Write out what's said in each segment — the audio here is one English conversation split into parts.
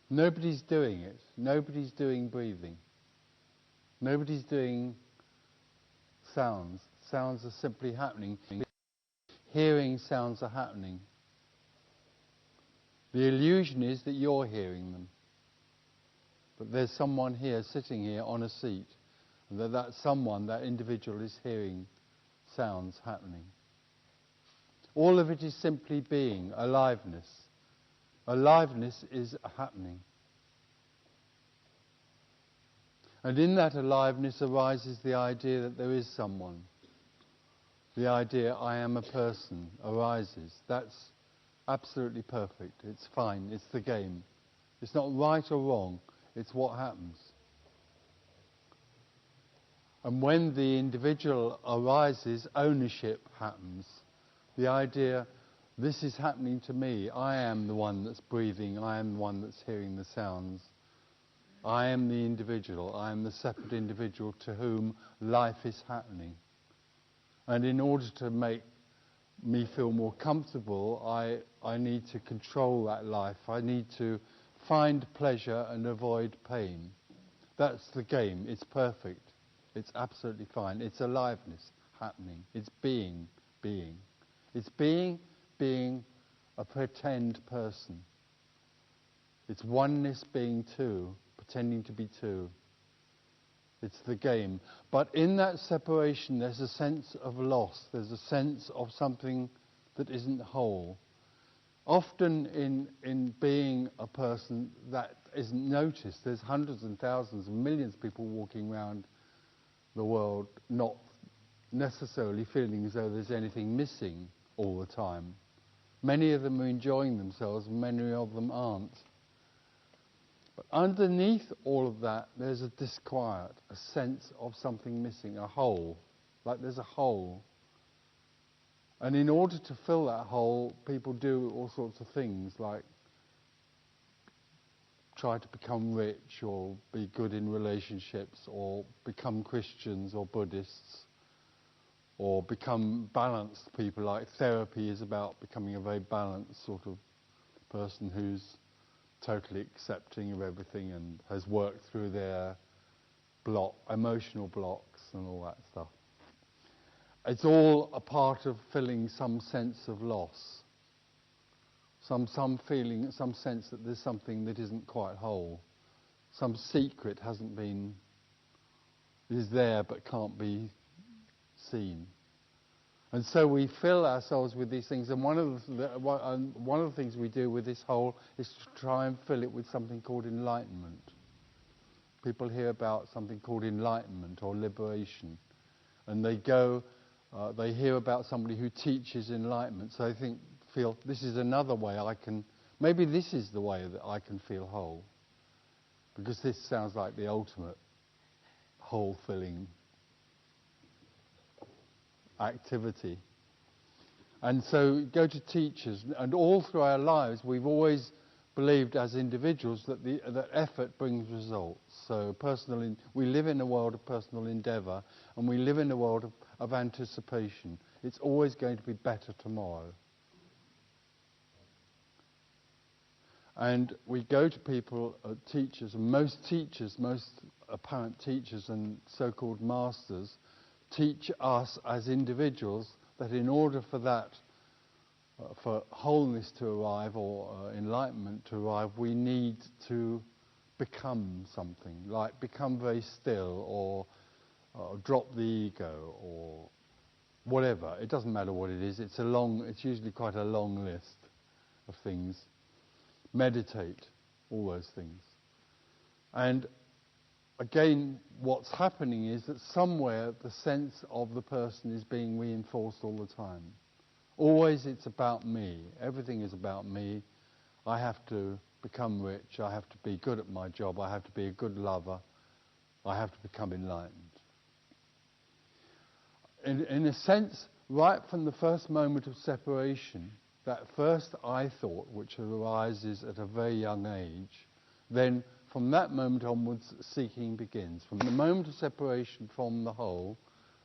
Nobody's doing it. Nobody's doing breathing. Nobody's doing sounds. Sounds are simply happening. Hearing sounds are happening. The illusion is that you're hearing them. But there's someone here, sitting here on a seat, and that someone, that individual, is hearing sounds happening. All of it is simply being, aliveness. Aliveness is happening. And in that aliveness arises the idea that there is someone. The idea, I am a person, arises. That's absolutely perfect. It's fine. It's the game. It's not right or wrong. It's what happens. And when the individual arises, ownership happens. The idea, this is happening to me. I am the one that's breathing. I am the one that's hearing the sounds. I am the individual. I am the separate individual to whom life is happening. And in order to make me feel more comfortable, I need to control that life. I need to find pleasure and avoid pain. That's the game. It's perfect. It's absolutely fine. It's aliveness happening. It's being. It's being a pretend person. It's oneness being two, pretending to be two. It's the game. But in that separation, there's a sense of loss. There's a sense of something that isn't whole. Often in being a person, that isn't noticed. There's hundreds and thousands and millions of people walking around the world not necessarily feeling as though there's anything missing all the time. Many of them are enjoying themselves, and many of them aren't. But underneath all of that, there's a disquiet, a sense of something missing, a hole, like there's a hole. And in order to fill that hole, people do all sorts of things, like try to become rich, or be good in relationships, or become Christians or Buddhists, or become balanced people. Like therapy is about becoming a very balanced sort of person who's totally accepting of everything and has worked through their emotional blocks and all that stuff. It's all a part of filling some sense of loss, some feeling, some sense that there's something that isn't quite whole, some secret is there but can't be seen. And so we fill ourselves with these things, and one of the things we do with this hole is to try and fill it with something called enlightenment. People hear about something called enlightenment or liberation, and they hear about somebody who teaches enlightenment, so they feel this is another way maybe this is the way that I can feel whole, because this sounds like the ultimate hole-filling activity. And so go to teachers, and all through our lives we've always believed as individuals that effort brings results. So we live in a world of personal endeavour, and we live in a world of anticipation. It's always going to be better tomorrow. And we go to people, teachers, and most apparent teachers and so-called masters teach us as individuals that in order for that, for wholeness to arrive or enlightenment to arrive, we need to become something, like become very still or drop the ego or whatever. It doesn't matter what it is. It's usually quite a long list of things. Meditate, all those things. And again, what's happening is that somewhere the sense of the person is being reinforced all the time. Always it's about me. Everything is about me. I have to become rich. I have to be good at my job. I have to be a good lover. I have to become enlightened. In a sense, right from the first moment of separation, that first I thought, which arises at a very young age, then from that moment onwards, seeking begins. From the moment of separation from the whole,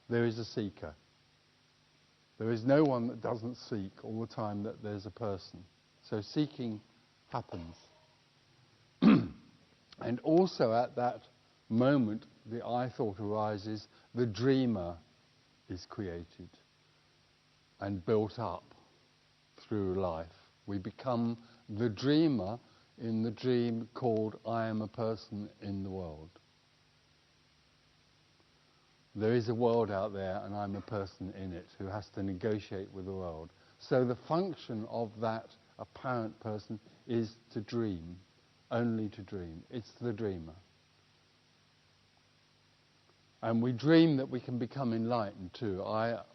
there is a seeker. There is no one that doesn't seek all the time that there's a person. So seeking happens. And also at that moment, the I thought arises, the dreamer is created and built up through life. We become the dreamer in the dream called I am a person in the world. There is a world out there and I'm a person in it who has to negotiate with the world. So the function of that apparent person is to dream, only to dream. It's the dreamer. And we dream that we can become enlightened too.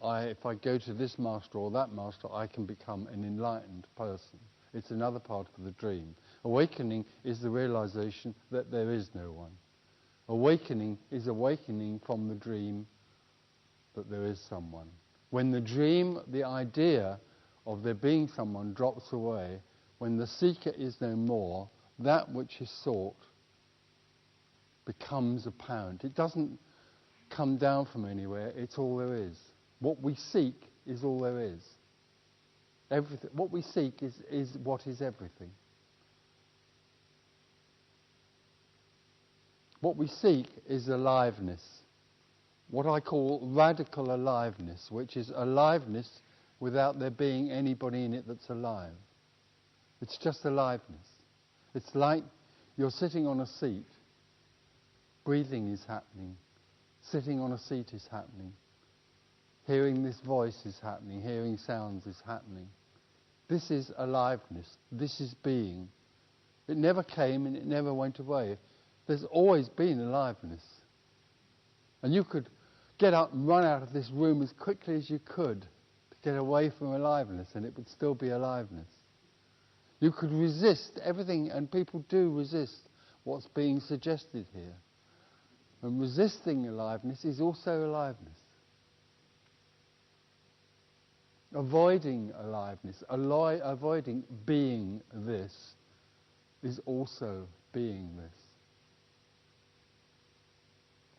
If I go to this master or that master, I can become an enlightened person. It's another part of the dream. Awakening is the realization that there is no one. Awakening is awakening from the dream that there is someone. When the dream, the idea of there being someone drops away, when the seeker is no more, that which is sought becomes apparent. It doesn't come down from anywhere, it's all there is. What we seek is all there is. Everything. What we seek is what is everything. What we seek is aliveness, what I call radical aliveness, which is aliveness without there being anybody in it that's alive. It's just aliveness. It's like you're sitting on a seat, breathing is happening, sitting on a seat is happening, hearing this voice is happening, hearing sounds is happening. This is aliveness, this is being. It never came and it never went away. There's always been aliveness. And you could get up and run out of this room as quickly as you could to get away from aliveness, and it would still be aliveness. You could resist everything, and people do resist what's being suggested here. And resisting aliveness is also aliveness. Avoiding aliveness, avoiding being this, is also being this.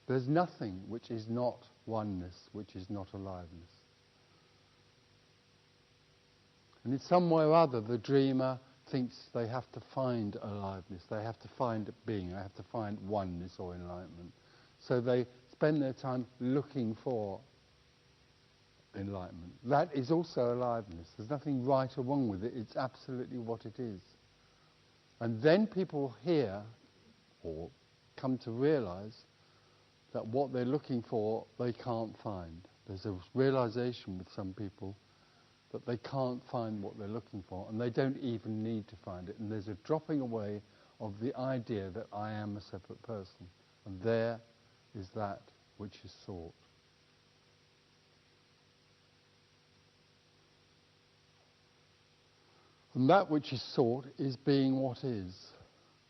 There's nothing which is not oneness, which is not aliveness. And in some way or other, the dreamer thinks they have to find aliveness, they have to find being, they have to find oneness or enlightenment. So they spend their time looking for enlightenment. That is also aliveness. There's nothing right or wrong with it. It's absolutely what it is. And then people hear or come to realize that what they're looking for, they can't find. There's a realization with some people that they can't find what they're looking for, and they don't even need to find it. And there's a dropping away of the idea that I am a separate person. And there is that which is sought. And that which is sought is being what is.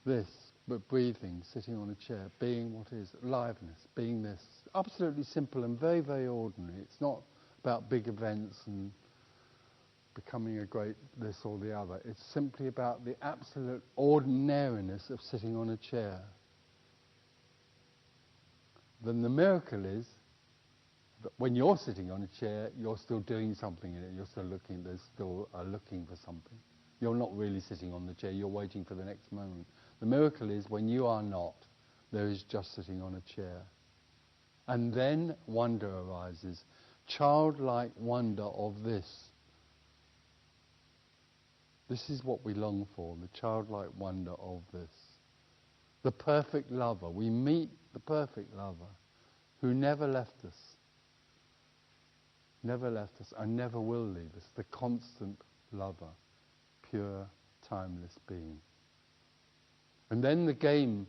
This, but breathing, sitting on a chair, being what is, aliveness, being this. Absolutely simple and very, very ordinary. It's not about big events and becoming a great this or the other. It's simply about the absolute ordinariness of sitting on a chair. Then the miracle is that when you're sitting on a chair, you're still doing something in it. You're still looking, there's still looking for something. You're not really sitting on the chair, you're waiting for the next moment. The miracle is when you are not, there is just sitting on a chair. And then wonder arises, childlike wonder of this. This is what we long for, the childlike wonder of this. The perfect lover. We meet the perfect lover who never left us. Never left us and never will leave us. The constant lover. Pure, timeless being. And then the game,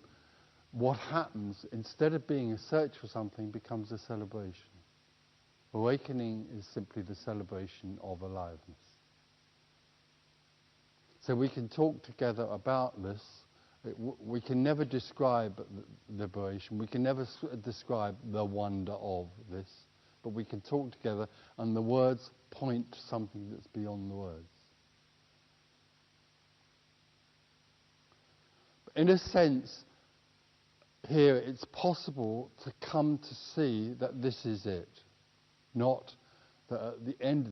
what happens, instead of being a search for something, becomes a celebration. Awakening is simply the celebration of aliveness. So we can talk together about this. We can never describe liberation. We can never describe the wonder of this. But we can talk together, and the words point to something that's beyond the words. In a sense, here it's possible to come to see that this is it, not that at the end